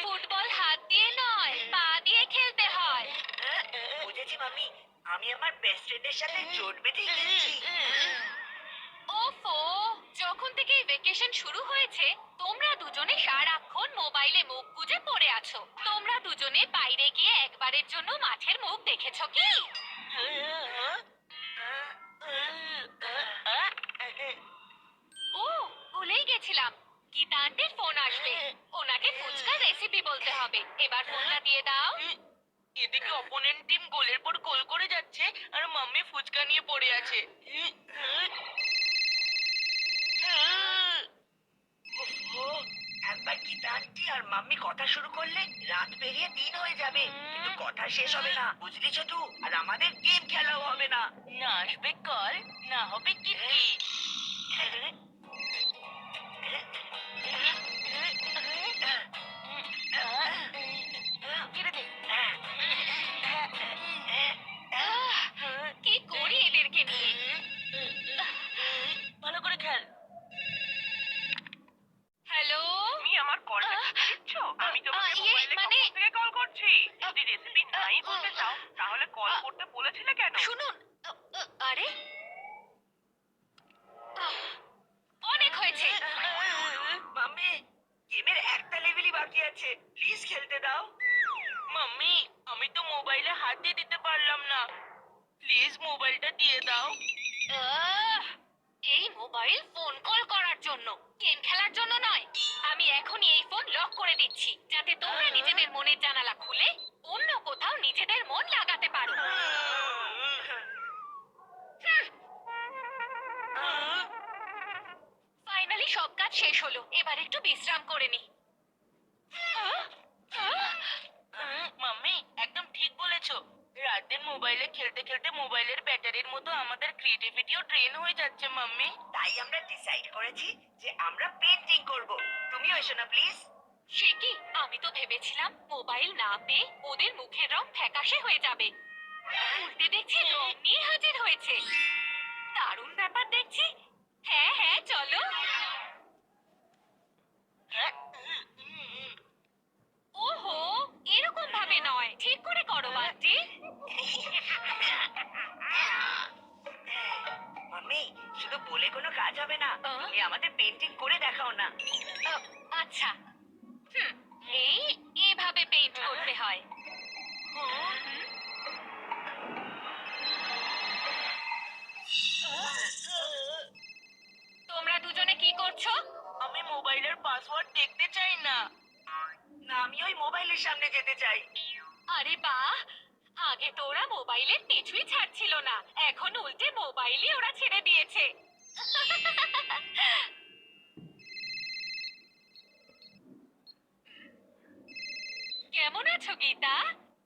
Football হাত দিয়ে নয়, পা দিয়ে খেলতে হয়। বুঝেছি মাম্মি। আমি আমার বেস্ট ফ্রেন্ডের সাথে জোট বেঁধেই খেলছি। ওফো, যখন থেকে এই ভ্যাকেশন শুরু হয়েছে তোমরা দুজনে সারাক্ষণ মোবাইলে মুখ গুজে পড়ে আছো। তোমরা দুজনে বাইরে গিয়ে একবারের জন্য মাঠের মুখ দেখেছো কি? ও, ভুলেই গেছিলাম, গীতা আন্টির ফোন আসবে। ওনাকে ফুচকার রেসিপি বলতে হবে। এবার ফোনটা দিয়ে দাও। এদিকে অপোনেন্ট টিম গোলের পর গোল করে যাচ্ছে আর মাম্মি ফুচকা নিয়ে পড়ে আছে। ওফো, একবার গীতা আন্টি আর মাম্মি কথা শুরু করলে রাত পেরিয়ে দিন হয়ে যাবে, কিন্তু কথা শেষ হবে না, বুঝলি ছোটু? আর আমাদের গেম খেলাও হবে না। না আসবে কল, না হবে কিটকি। কেড়ে দে। কি করি এদেরকে নিয়ে? ভালো করে খেল। হ্যালো, তুমি আমার কলটা দিচ্ছ? আমি তোমাকে মোবাইলে মানে কখন থেকে কল করছি। যদি রেসিপি নাই বলতে চাও তাহলে কল করতে বলেছিলে কেন? শুনুন। আরে, আহ, অনেক হয়েছে। মাম্মি, গেমের একটা লেভেলই বাকি আছে, প্লিজ খেলতে দাও। মাম্মি, আমি তো মোবাইলে হাতই দিতে পারলাম না, প্লিজ মোবাইলটা দিয়ে দাও। আহ, এই মোবাইল ফোন কল করার জন্য, গেম খেলার জন্য নয়। আমি এখনই এই ফোন লক করে দিচ্ছি, যাতে তোমরা নিজেদের মনের জানালা খুলে অন্য কোথাও নিজেদের মন লাগাতে পারো। ফাইনালি সব কাজ শেষ হলো, এবার একটু বিশ্রাম করে নি। মাম্মি, একদম ঠিক বলেছো। রাতের মোবাইলে খেলতে খেলতে মোবাইলের ব্যাটারির মতো আমাদের ক্রিয়েটিভিটিও ড্রেন হয়ে যাচ্ছে মাম্মি। তাই আমরা ডিসাইড করেছি যে আমরা পেন্টিং করব। তুমিও এসো না প্লিজ। সে কি, আমি তো ভেবেছিলাম মোবাইল না পেয়ে ওদের মুখের রং ফ্যাকাশে হয়ে যাবে। উল্টে দেখছি রং নিয়ে হাজির হয়েছে। দারুণ ব্যাপার দেখছি। হ্যাঁ হ্যাঁ, চলো। ওহো, এরকম ভাবে নয়, ঠিক করে করো বান্টি। মাম্মি, শুধু বলে কোনো কাজ হবে না, তুমি আমাদের পেন্টিং করে দেখাও না। আচ্ছা, হুম, এইভাবে পেইন্ট করতে হয়। তোমরা দুজনে কি করছো? আমি মোবাইলের পাসওয়ার্ড দেখতে চাই না। না, আমি ওই মোবাইলের সামনে যেতে চাই। আরে বাহ, আগে তো ওরা মোবাইলের পিছুই ছাড়ছিল না, এখন উল্টে মোবাইলই ওরা ছেড়ে দিয়েছে। কেমন আছো গীতা?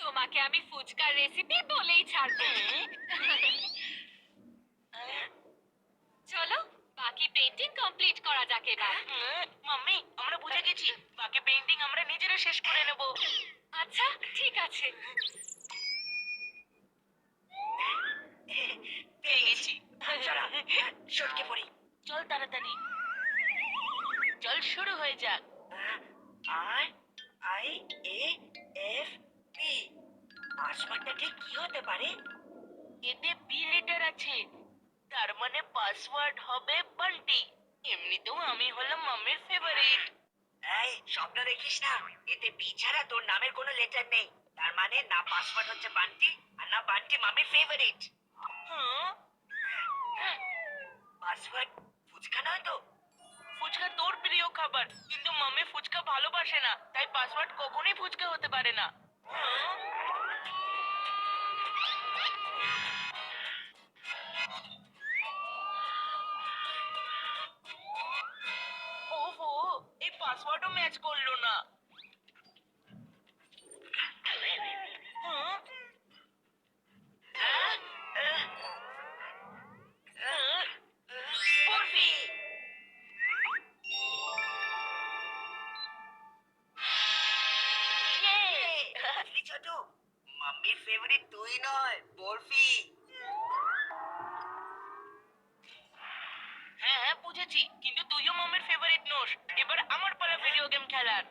তোমাকে আমি ফুচকার রেসিপি বলেই ছাড়বো। চলো, বাকি পেইন্টিং কমপ্লিট করা যাক এবার। মাম্মি, আমরা বুঝে গেছি, বাকি পেইন্টিং আমরা নিজেরা শেষ করে নেব। আচ্ছা, ঠিক আছে। পেয়ে গেছি। চলো, সটকে পড়ি। চল তাড়াতাড়ি, চল শুরু হয়ে যাক। আর আই এ এফ পি, পাসওয়ার্ডটা ঠিক কি হতে পারে? এতে বি লেটার আছে, তার মানে পাসওয়ার্ড হবে বান্টি। এমনিতেও আমি হলাম মাম্মির ফেভারিট। এই স্বপ্ন দেখিস না, এতে বি ছাড়া তোর নামের কোনো লেটার নেই। তার মানে না পাসওয়ার্ড হচ্ছে বান্টি, আর না বান্টি মামির ফেভারিট। পাসওয়ার্ড ফুচকা নয় তো? ফুচকা তোর প্রিয় খাবার, কিন্তু মাম্মি ফুচকা ভালোবাসে না, তাই পাসওয়ার্ড কখনোই ফুচকা হতে পারে না। ওহো, এই পাসওয়ার্ডও ম্যাচ করলো না। বরফি! বুঝলি ছোট, মাম্মির ফেভারিট তুই নয়, বরফি। হ্যাঁ হ্যাঁ বুঝেছি, কিন্তু তুইও মাম্মির ফেভারিট নোস। এবার আমার পালা ভিডিও গেম খেলার।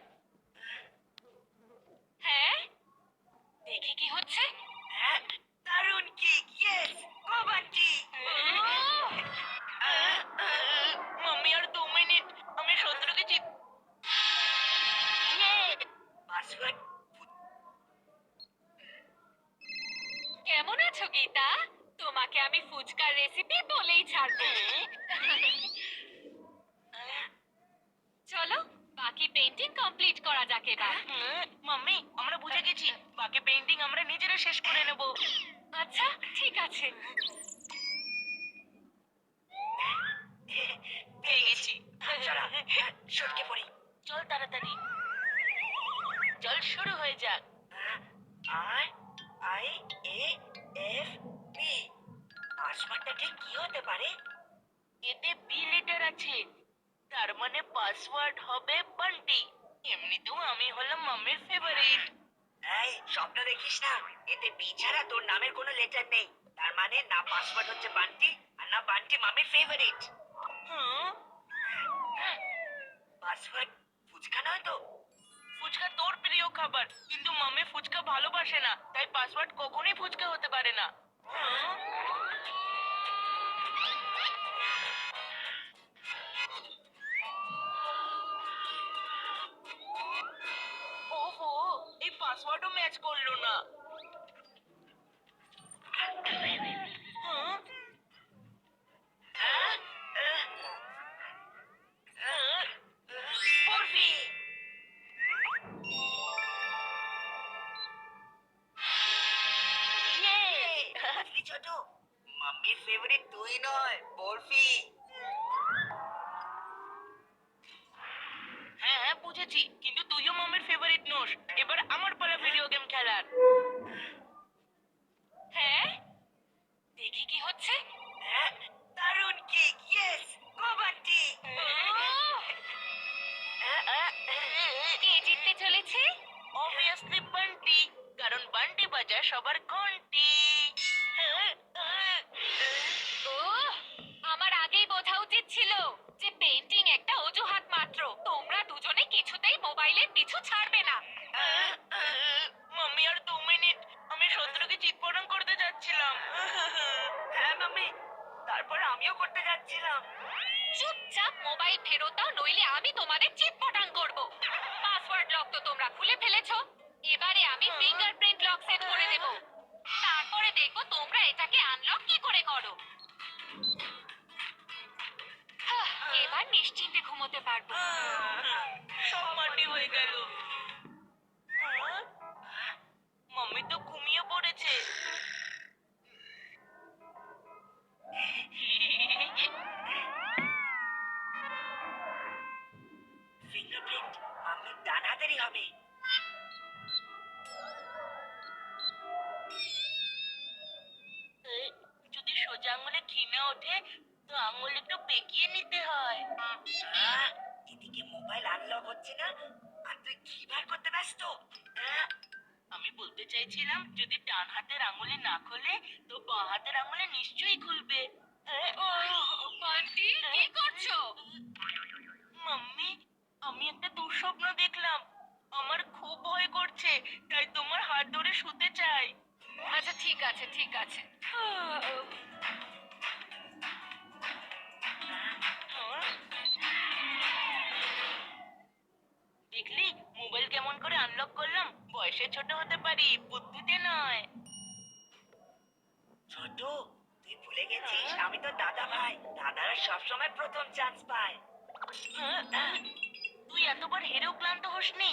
দেখি কি হচ্ছে। হ্যাঁ, দারুণ কিক, ইয়েস, গো বান্টি। মাম্মি আর 2 মিনিট, আমি শত্রুকে জিত। পাসওয়ার্ড কেমন আছো গীতা? তোমাকে আমি ফুচকার রেসিপি বলেই ছাড়বো। চলো বাকি পেন্টিং কমপ্লিট করা যাক এবার। মাম্মি, আমরা বুঝে গেছি, বাকি পেইন্টিং আমরা নিজেরা শেষ করে নেব। আচ্ছা ঠিক আছে। পেয়ে গেছি। চলা, সটকে পড়ি। চল তাড়াতাড়ি, চল শুরু হয়ে যাক। আর আই এ এফ বি, পাসওয়ার্ডটা ঠিক কি হতে পারে? এতে বি লেটার আছে, তার মানে পাসওয়ার্ড হবে বান্টি। এমনিতেও আমি হলাম মাম্মির ফেভারিট। এই স্বপ্ন দেখিস না, এতে বি ছাড়া তোর নামের কোনো লেটার নেই। তার মানে না পাসওয়ার্ড হচ্ছে বান্টি, আর না বান্টি মামির ফেভারিট। পাসওয়ার্ড ফুচকা নয় তো? ফুচকা তোর প্রিয় খাবার, কিন্তু মাম্মি ফুচকা ভালোবাসে না, তাই পাসওয়ার্ড কখনোই ফুচকা হতে পারে না। ওহো, এই পাসওয়ার্ডও ম্যাচ করলো না। বরফি। বুঝলি ছোট, মাম্মির ফেভারিট তুই নয়, বরফি। হ্যাঁ হ্যাঁ বুঝেছি, কিন্তু তুইও মাম্মির ফেভারিট নোস। এবার আমার পালা ভিডিও গেম খেলার। হ্যাঁ দেখি কি হচ্ছে। হ্যাঁ, দারুণ কিক, ইয়েস, গো বান্টি। কে জিততে চলেছে? অবভিয়াসলি বান্টি, কারণ বান্টি বাজায় সবার ঘন্টি। ওহ, আমার আগেই বোঝা উচিত ছিল যে পেন্টিং একটা অজুহাত মাত্র। তোমরা দুজনে কিছুতেই মোবাইলের পিছু ছাড়বে না। মাম্মি আর 2 মিনিট, আমি শত্রুকে চিৎপটাং করতে যাচ্ছিলাম। হ্যাঁ মাম্মি, তারপর আমিও করতে যাচ্ছিলাম। চুপচাপ মোবাইল ফেরত দাও, নইলে আমি তোমাদের চিৎপটাং করব। পাসওয়ার্ড লক তো তোমরা খুলে ফেলেছো, এবারে আমি ফিঙ্গারপ্রিন্ট লক সেট করে দেব। তারপরে দেখো তোমরা এটাকে আনলক কি করে করো। এবার নিশ্চিন্তে ঘুমোতে পারবো। সব মাটি হয়ে গেল। মাম্মি তো ঘুমিয়ে পড়েছে। ফিঙ্গারপ্রিন্ট মাম্মির ডান হাতেরই হবে। যদি সোজা আঙুলে ঘি না ওঠে, তো আঙুল একটু বেঁকিয়ে নিতে হয়। এদিকে মোবাইল আনলক হচ্ছে না, আর তুই কি বার করতে ব্যস্ত? আমি বলতে চাইছিলাম, যদি ডান হাতের আঙুলে না খোলে, তো বাঁ হাতের আঙুলে নিশ্চয়ই খুলবে। বান্টি কি করছো? মাম্মি, আমি একটা দুঃস্বপ্ন দেখলাম। আমার খুব ভয় করছে, তাই তোমার হাত ধরে শুতে চাই। আচ্ছা ঠিক আছে ঠিক আছে। দেখলি মোবাইল কেমন করে আনলক করলাম? বয়সে ছোট হতে পারি, বুদ্ধিতে নয়। ছোট, তুই ভুলে গেছিস আমি তো দাদা ভাই। দাদারা সবসময় প্রথম চান্স পায়। তুই এতবার হেরেও ক্লান্ত হোসনি?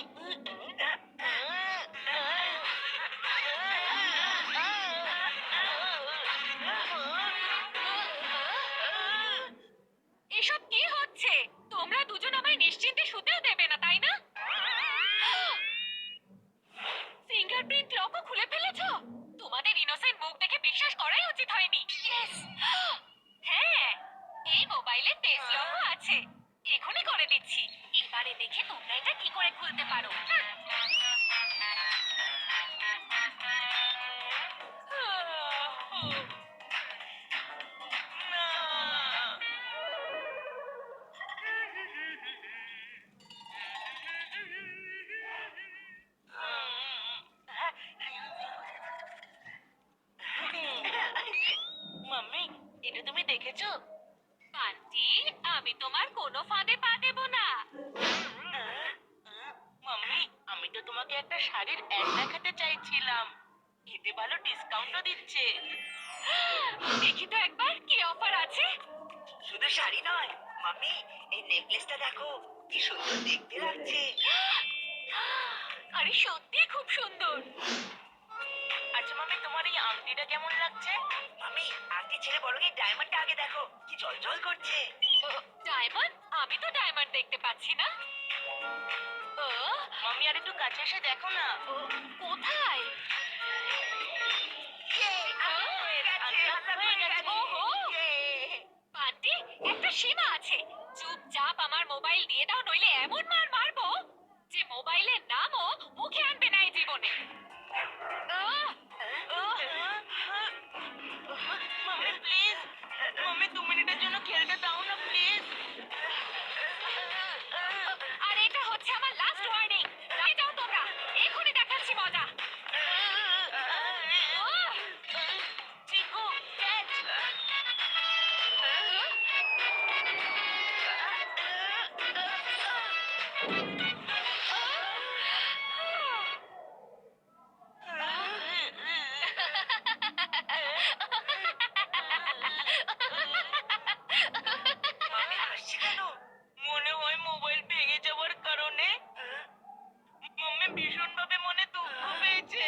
এসব কি হচ্ছে? তোমরা দুজন আমায় নিশ্চিন্তে শুতেও দেবে না, তাই না? ফিঙ্গারপ্রিন্ট লকও খুলে ফেলেছো? তোমাদের ইনোসেন্ট মুখ দেখে বিশ্বাস করাই উচিত হয়নি। ইয়েস, হ্যাঁ, এই মোবাইলে ফেস লকও আছে। এখনই করে দিচ্ছি। এবারে দেখে তোমরা এটা কি করে খুলতে পারো। তো তোমাকে একটা শাড়ির অ্যাড দেখাতে চাইছিলাম। এতে ভালো ডিসকাউন্টও দিচ্ছে। দেখি তো একবার কি অফার আছে। শুধু শাড়ি নয় মাম্মি, এই নেকলেসটা দেখো কি সুন্দর দেখতে লাগছে। আরে সত্যি খুব সুন্দর। আচ্ছা মাম্মি, তোমার এই আংটিটা কেমন লাগছে? মাম্মি আগে ছেড়ে বলো এই ডায়মন্ডটা আগে দেখো কি জ্বলজ্বল করছে। ডায়মন্ড? আমি তো ডায়মন্ড দেখতে পাচ্ছি না। ও, মাম্মি আর একটু কাছে এসে দেখো না। ও, কোথায়? ওহো! বান্টি, একটা সীমা আছে। চুপচাপ আমার মোবাইল দিয়ে দাও, নইলে এমন মার মারবো যে মোবাইলের নামও মুখে আনবে না এই জীবনে। আহ! মাম্মি প্লিজ, মাম্মি 2 মিনিটের জন্য খেলতে দাও না প্লিজ। আর এটা হচ্ছে আমার লাস্ট ওয়ার্নিং। যাও তোমরা, এখনই দেখাচ্ছি মজা। আহ! চিকু ক্যাচ। মাম্মি হাসছে কেন? মনে হয় মোবাইল ভেঙে যাওয়ার কারণে মাম্মি ভীষণ ভাবে মনে দুঃখ পেয়েছে।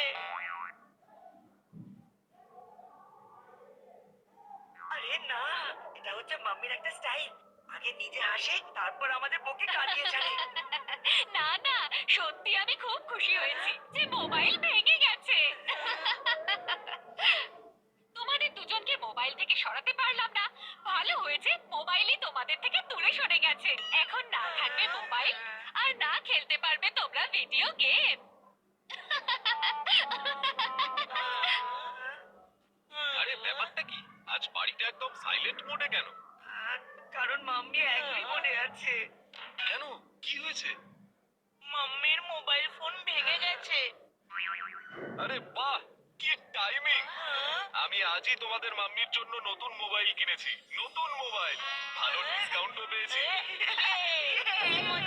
আরে না, এটা হচ্ছে মাম্মির একটা স্টাইল। আগে নিজে হাসে তারপর আমাদের বকে কাঁদিয়ে ছাড়ে। না না, সত্যি আমি খুব খুশি হয়েছি যে মোবাইল ভেঙে গেছে। তোমাদের দুজনকে মোবাইল থেকে সরাতে পারলাম না। ভালো হয়েছে মোবাইলই তোমাদের থেকে দূরে সরে গেছে। এখন না থাকবে মোবাইল, আর না খেলতে পারবে তোমরা ভিডিও গেম। আরে ব্যাপারটা কি? আজ বাড়িটা একদম সাইলেন্ট মোডে কেন? কারণ মাম্মি অ্যাংরি মনে আছে। কেন? কি হয়েছে? মাম্মির মোবাইল ফোন ভেঙে গেছে। আরে বাহ, কি টাইমিং! আমি আজই তোমাদের মাম্মির জন্য নতুন মোবাইল কিনেছি। নতুন মোবাইল, ভালো ডিসকাউন্টও পেয়েছি। কি